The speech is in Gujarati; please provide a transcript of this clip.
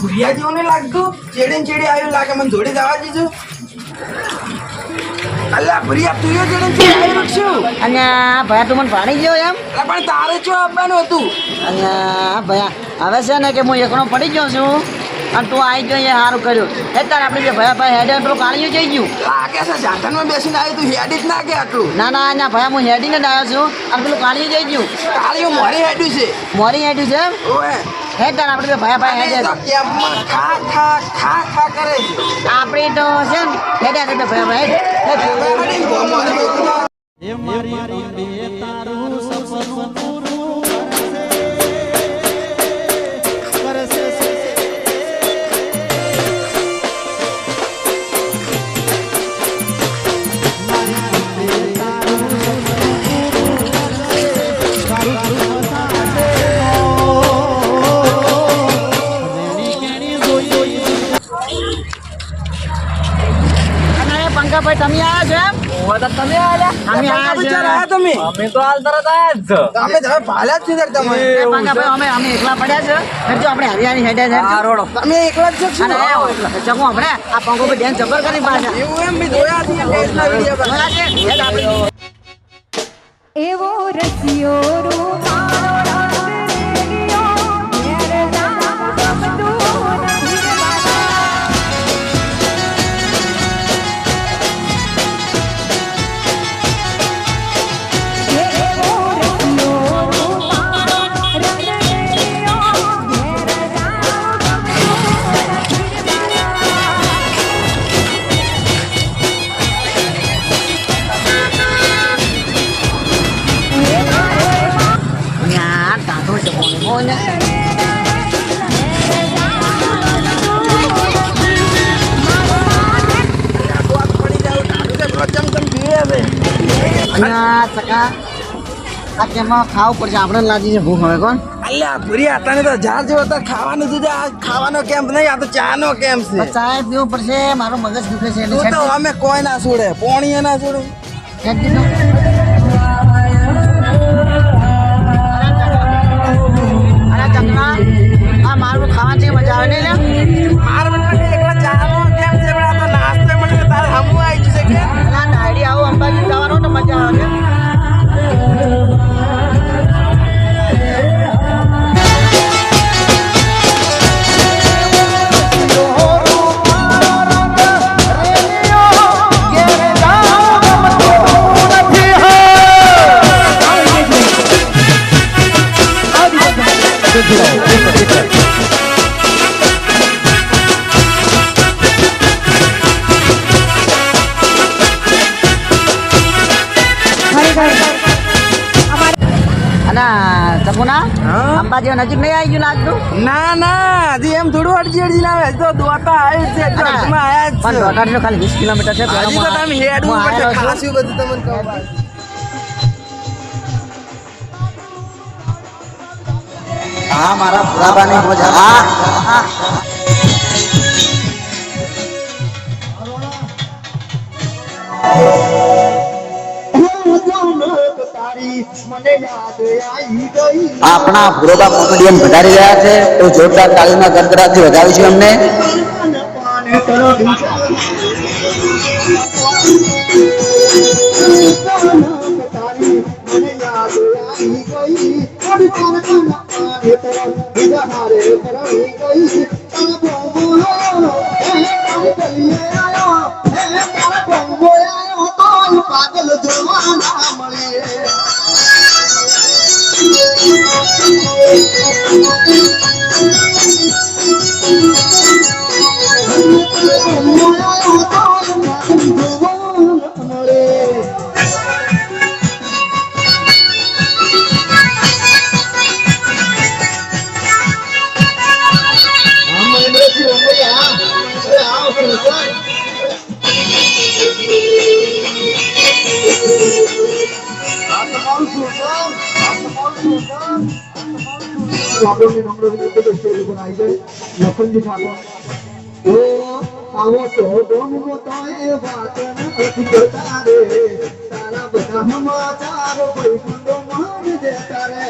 ભૂરિયા જેવું નહીં લાગતું? ચેડી ચેડી આવ્યું લાગે, મને જોડે જવા દીધું. અલ્યા ભૂરિયા તું ચેડી ચેડી આવ્યું શું? અને ભયા તું મને ભાડી ગયો એમ? પણ તારે શું આપવાનું હતું? અને ભયા હવે છે ને કે હું એકનો પડી ગયો છું અને તું આવી ગયો એ સારું કર્યું. એટલે આપણે જે ભયા ભાઈ હેડે પેલું કાળિયું જઈ ગયું લાગે છે જાતનમાં બેસીને આવ્યું તું હેડી જ ના કે આટલું. ના ભયા હું હેડીને જ આવ્યો છું અને પેલું કાળિયું જઈ ગયું. કાળીઓ મોરી હેડ્યું છે. મોરી હેડ્યું છે એમ? ઓએ હેડ તાર આપણે ભયા ભાઈ હેડે તો કેમ્પમાં ખા ખા ખા ખા કરે છે. આપણી તો છે ને હેડે એટલે ભયા ભાઈ હેડ એ મારી અંબે તારું સપનું પૂરું કરશે મારી અંબે તારું સપનું પૂરું કરશે તારું સાસે રેણી કેણી જોઈ અને પંકાભાઈ તમે આવ્યા છો એમ? તમે આયા અમે આવ્યા છે. તમે અમે તો હાલ તરત આયા જ છો. તમે ભાલા જ છે તમે. પંકાભાઈ અમે એકલા પડ્યા છે હેડજો આપણે હરિયાણી હેડે છે હા રોડો તમે એકલા જ છો અને ચકુ આપણે આ પંકોભાઈ ડેન્સ જબર કરી પાછા એવું એમ બી જોયા છે ફેસના વિડિયો પર. જોયા છે? હેડ આપણે એવો રસિયો રૂમાળો રંગરેલિયો ઘેર જામ ગમતું નથી બાબા. એવો રસિયો રૂમાળો રંગરેલિયો ઘેર જામ ગમતું નથી યાર તાતો છે કોને પડી જાવ ટાટુ છે ચમચમ પીવે છે. અને સકા આ કેમાં ખાવું પડશે આપણે લાગી છે ભૂખ હવે કોણ અલ્યા ભૂરી આતાને તો ઝાડ જેવો તો ખાવાનું હતું આ ખાવાનો કેમ્પ નહીં આ તો ચાનો કેમ્પ છે. ચાય પીવું પડશે મારું મગજ દુખે છે એટલે તું તો અમે કોઈ ના છોડે પોણીએ ના છોડે. છેડ દીધું. અરે ચકલા આ મારું ખાવાની મજા આવે ને માર મને એકલા ચાનો કેમ્પ છે પણ આ તો નાસ્તો મળે તારે હમું આવી જશે કે ના ડાયરી આવું અંબાજી જવાનું તો મજા આવે અને ચકુના અંબાજી નજીક નહીં આવી ગયું લાગતું ના ના હજી એમ થોડું અડજી અડજી ના આવે તો દોતા આવ્યું છે ચર્ચમાં આયા જ પણ છે. દોઢ તો ખાલી 20 કિલોમીટર છે હજી તો તમે હેડવું હું પડશે આયેલો છું. ખાસું બધું તમને કહું. હા મારા ભોળાબાની મજા હા હા આપણા ભુરોબા કોમેડિયન વધારી રહ્યા છે તો જોરદાર તાલીના ગડગડાટથી વધાવીશું અમને. પાગલ જોવાના મળીએ લખનજી ઠાકોર આવો તો ડોંગો તો એ વાત નથી કરતા રે તારા બધા સમાચાર કોઈ ગુંડો માન દેતા રે